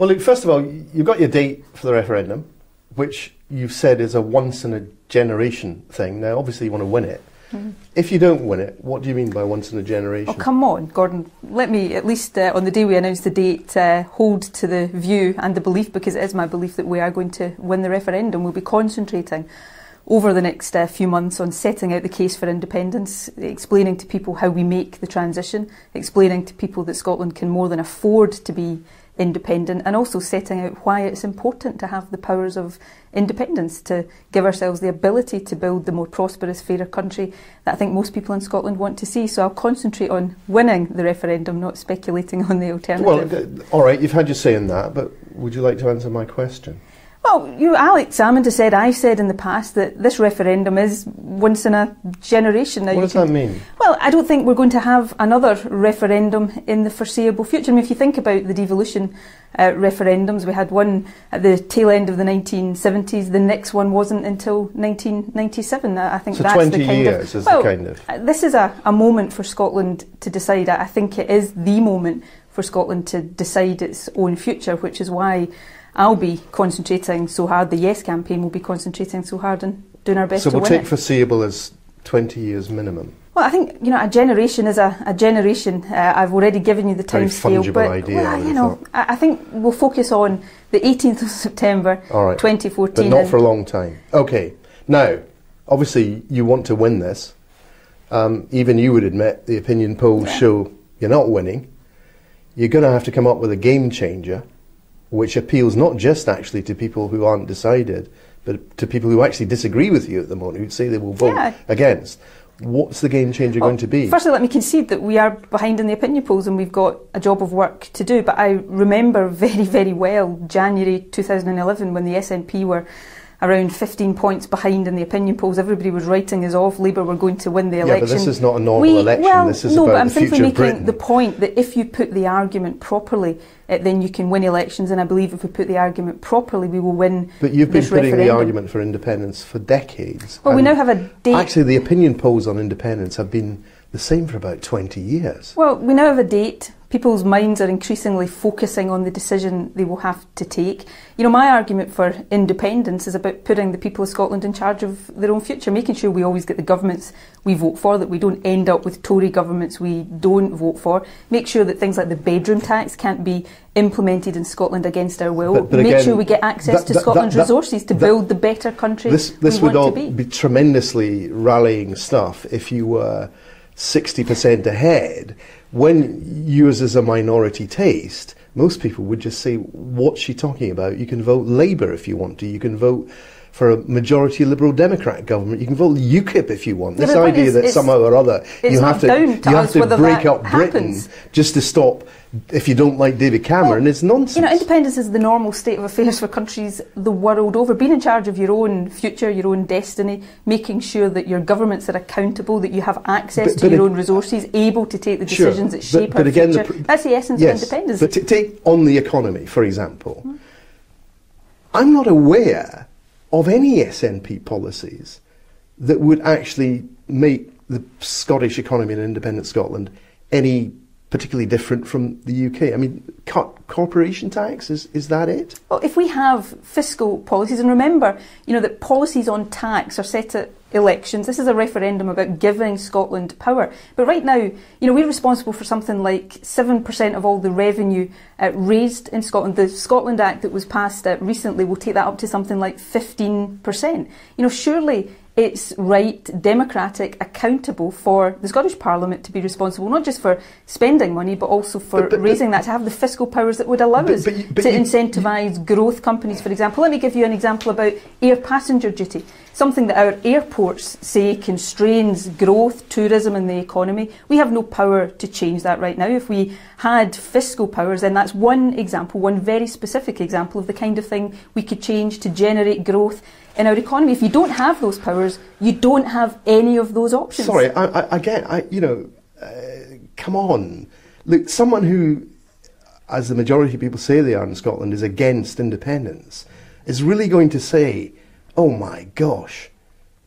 Well, look, first of all, you've got your date for the referendum, which you've said is a once-in-a-generation thing. Now, obviously, you want to win it. Mm-hmm. If you don't win it, what do you mean by once in a generation? Oh, come on, Gordon. Let me, at least on the day we announce the date, hold to the view and the belief, because it is my belief that we are going to win the referendum. We'll be concentrating over the next few months on setting out the case for independence, explaining to people how we make the transition, explaining to people that Scotland can more than afford to be independent, and also setting out why it's important to have the powers of independence, to give ourselves the ability to build the more prosperous, fairer country that I think most people in Scotland want to see. So I'll concentrate on winning the referendum, not speculating on the alternative. Well, all right, you've had your say in that, but would you like to answer my question? Well, Alex Salmond has said, I've said in the past that this referendum is once in a generation. Now, what does that mean? Well, I don't think we're going to have another referendum in the foreseeable future. I mean, if you think about the devolution referendums, we had one at the tail end of the 1970s. The next one wasn't until 1997. I think so that's 20 the kind years of, is the kind of... This is a moment for Scotland to decide. I think it is the moment for Scotland to decide its own future, which is why I'll be concentrating so hard, the Yes campaign will be concentrating so hard and doing our best to win it. So we'll take foreseeable as 20 years minimum? Well, I think, a generation is a generation. I've already given you the time scale. Very fungible idea, I think we'll focus on the 18th of September 2014. But not for a long time. OK. Now, obviously, you want to win this. Even you would admit the opinion polls show you're not winning. You're going to have to come up with a game changer, which appeals not just actually to people who aren't decided, but to people who actually disagree with you at the moment, who'd say they will vote against. What's the game changer going to be? Firstly, let me concede that we are behind in the opinion polls and we've got a job of work to do. But I remember very, very well January 2011 when the SNP were around 15 points behind in the opinion polls. Everybody was writing us off. Labour were going to win the election. Yeah, but this is not a normal election. This is about the future of Britain. No, but I'm simply making the point that if you put the argument properly, then you can win elections. And I believe if we put the argument properly, we will win this referendum. But you've been putting the argument for independence for decades. Well, we now have a date. Actually, the opinion polls on independence have been the same for about 20 years. Well, we now have a date. People's minds are increasingly focusing on the decision they will have to take. My argument for independence is about putting the people of Scotland in charge of their own future, making sure we always get the governments we vote for, that we don't end up with Tory governments we don't vote for, make sure that things like the bedroom tax can't be implemented in Scotland against our will, but make again, sure we get access to Scotland's resources to build the better country this we would want all to be tremendously rallying stuff if you were 60% ahead. When yours is a minority taste, most people would just say, what's she talking about? You can vote Labour if you want to. You can vote for a majority Liberal Democrat government. You can vote UKIP if you want. This idea that somehow or other you have to break up Britain just to stop if you don't like David Cameron is nonsense. Independence is the normal state of affairs for countries the world over. Being in charge of your own future, your own destiny, making sure that your governments are accountable, that you have access to your own resources, able to take the decisions that shape our future. That's the essence of independence. But to take on the economy, for example, I'm not aware of any SNP policies that would actually make the Scottish economy and independent Scotland any particularly different from the UK. I mean, cut corporation tax, is that it? Well, if we have fiscal policies, and remember, that policies on tax are set at elections. This is a referendum about giving Scotland power. But right now, we're responsible for something like 7% of all the revenue raised in Scotland. The Scotland Act that was passed recently will take that up to something like 15%. Surely it's right, democratic, accountable for the Scottish Parliament to be responsible, not just for spending money, but also for raising that, to have the fiscal powers that would allow us to incentivise growth companies, for example. Let me give you an example about air passenger duty, something that our airports say constrains growth, tourism and the economy. We have no power to change that right now. If we had fiscal powers, then that's one example, one very specific example of the kind of thing we could change to generate growth in our economy. If you don't have those powers, you don't have any of those options. Sorry, come on. Look, someone who, as the majority of people say they are in Scotland, is against independence, is really going to say, oh my gosh,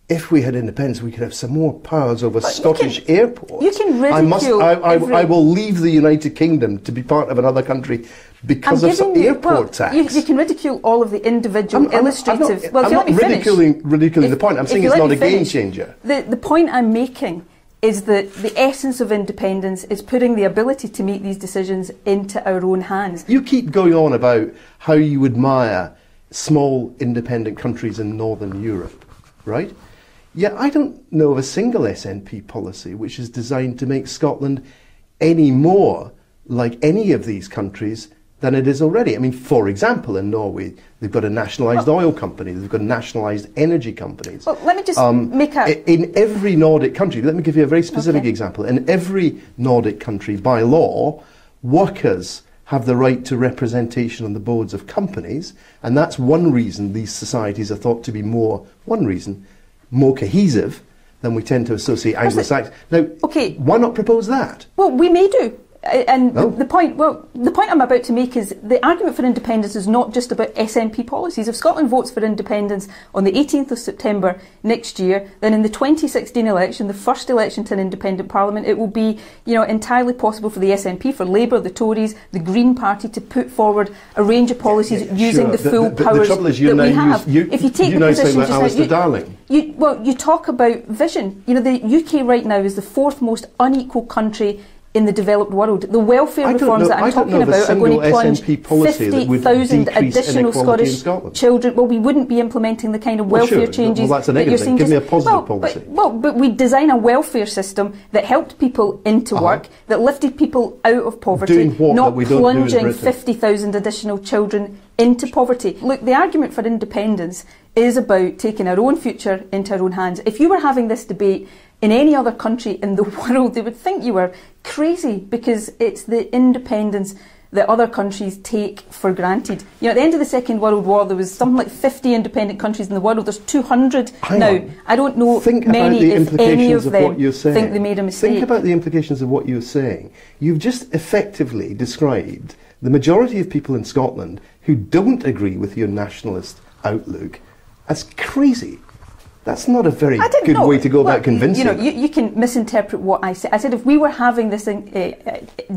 if we had independence, we could have some more powers over Scottish airports. You can ridicule I will leave the United Kingdom to be part of another country because of some airport tax. You can ridicule all of the individual illustrative... I'm not ridiculing the point. I'm saying it's not a game changer. The point I'm making is that the essence of independence is putting the ability to make these decisions into our own hands. You keep going on about how you admire small independent countries in Northern Europe, right? Yet I don't know of a single SNP policy which is designed to make Scotland any more like any of these countries than it is already. I mean, for example, in Norway, they've got a nationalised oil company, they've got nationalised energy companies. Well, let me just make a... In every Nordic country, let me give you a very specific example. In every Nordic country, by law, workers have the right to representation on the boards of companies, and that's one reason these societies are thought to be more cohesive than we tend to associate Anglo-Saxon. Now, why not propose that? Well, we may do. And the point I'm about to make is the argument for independence is not just about SNP policies. If Scotland votes for independence on the 18th of September next year, then in the 2016 election, the first election to an independent parliament, it will be, entirely possible for the SNP, for Labour, the Tories, the Green Party to put forward a range of policies using the full powers that we have. If you take the position just Alistair Darling. You talk about vision. The UK right now is the fourth most unequal country in the developed world. The welfare reforms that I'm talking about are going to plunge 50,000 additional Scottish children. Well, we wouldn't be implementing the kind of welfare changes that's a negative thing. Give me a positive policy. But we design a welfare system that helped people into work, that lifted people out of poverty, not plunging 50,000 additional children into poverty. Look, the argument for independence is about taking our own future into our own hands. If you were having this debate in any other country in the world, they would think you were crazy, because it's the independence that other countries take for granted. At the end of the Second World War, there was something like 50 independent countries in the world. There's 200 now. I don't know if any of them think they made a mistake. Think about the implications of what you're saying. You've just effectively described the majority of people in Scotland who don't agree with your nationalist outlook as crazy. That's not a very good way to go about convincing. You can misinterpret what I said. I said if we were having this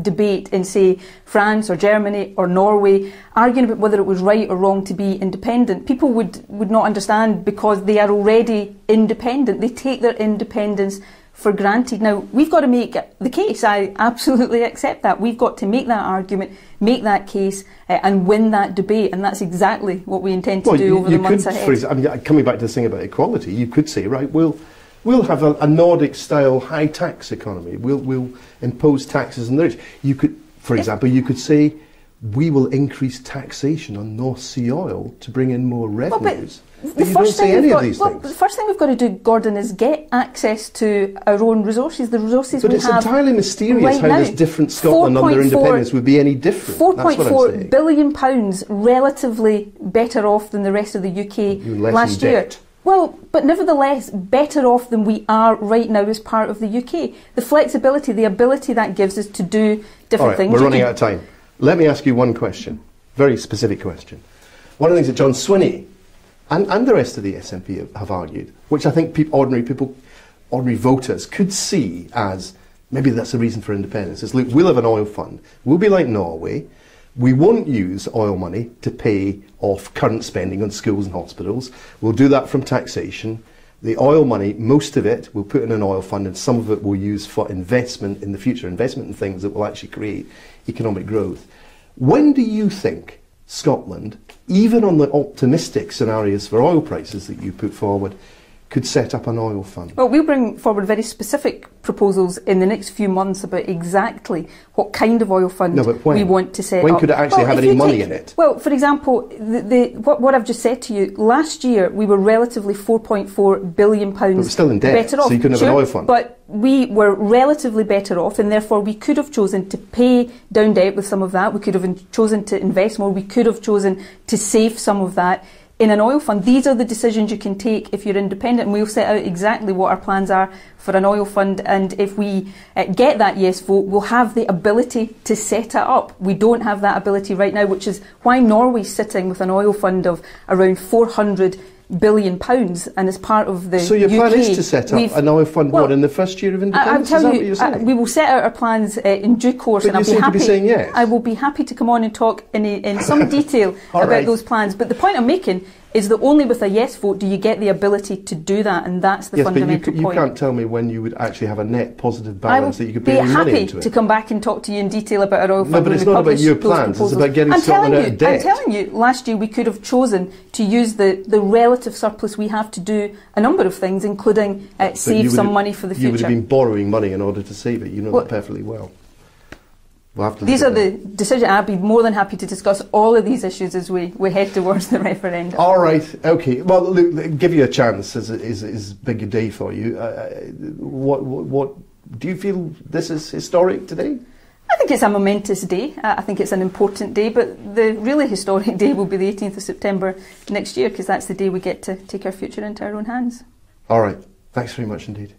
debate in, say, France or Germany or Norway, arguing about whether it was right or wrong to be independent, people would not understand, because they are already independent. They take their independence for granted. Now, we've got to make the case. I absolutely accept that. We've got to make that argument, make that case, and win that debate, and that's exactly what we intend to do over the months ahead. For example, coming back to the thing about equality, you could say, right, we'll have a Nordic-style high-tax economy. We'll impose taxes on the rich. You could, for example, you could say, we will increase taxation on North Sea oil to bring in more revenues. The first thing we've got to do, Gordon, is get access to our own resources, the resources we have. But it's entirely mysterious how this different Scotland under independence would be any different. £4.4 billion, relatively better off than the rest of the UK last year. Well, but nevertheless, better off than we are right now as part of the UK. The flexibility, the ability that gives us to do different things. We're running out of time. Let me ask you one question, very specific question. One of the things that John Swinney and the rest of the SNP have argued, which I think ordinary voters could see as maybe that's the reason for independence, is, look, we'll have an oil fund. We'll be like Norway. We won't use oil money to pay off current spending on schools and hospitals. We'll do that from taxation. The oil money, most of it, we'll put in an oil fund, and some of it we'll use for investment in the future, investment in things that will actually create economic growth. When do you think Scotland, even on the optimistic scenarios for oil prices that you put forward, could set up an oil fund? Well, we'll bring forward very specific proposals in the next few months about exactly what kind of oil fund we want to set up. When could it actually have any money in it? Well, for example, what I've just said to you, last year we were relatively £4.4 billion but we're still in debt, better off. So you couldn't have an oil fund. But we were relatively better off, and therefore we could have chosen to pay down debt with some of that. We could have chosen to invest more. We could have chosen to save some of that in an oil fund. These are the decisions you can take if you're independent, and we'll set out exactly what our plans are for an oil fund, and if we get that yes vote, we'll have the ability to set it up. We don't have that ability right now, which is why Norway's sitting with an oil fund of around £400 billion, and as part of the So your UK, plan is to set up an oil fund, what, in the first year of independence? I'm Is that telling what you're you, saying? we will set out our plans in due course, But and you seem to be saying yes. I will be happy to come on and talk in some detail about those plans. But the point I'm making is that only with a yes vote do you get the ability to do that, and that's the fundamental point. You can't tell me when you would actually have a net positive balance that you could put any money into it. I will be happy to come back and talk to you in detail about our oil fund. No, but it's not about your plans, it's about getting Scotland out of debt. I'm telling you, last year we could have chosen to use the relative surplus we have to do a number of things, including save some money for the future. You would have been borrowing money in order to save it, you know that perfectly well. We'll have to these are the decisions. I'd be more than happy to discuss all of these issues as we head towards the referendum. All right, okay. Well, look, give you a chance is big a day for you. What do you feel this is historic today? I think it's a momentous day. I think it's an important day, but the really historic day will be the 18th of September next year, because that's the day we get to take our future into our own hands. All right. Thanks very much indeed.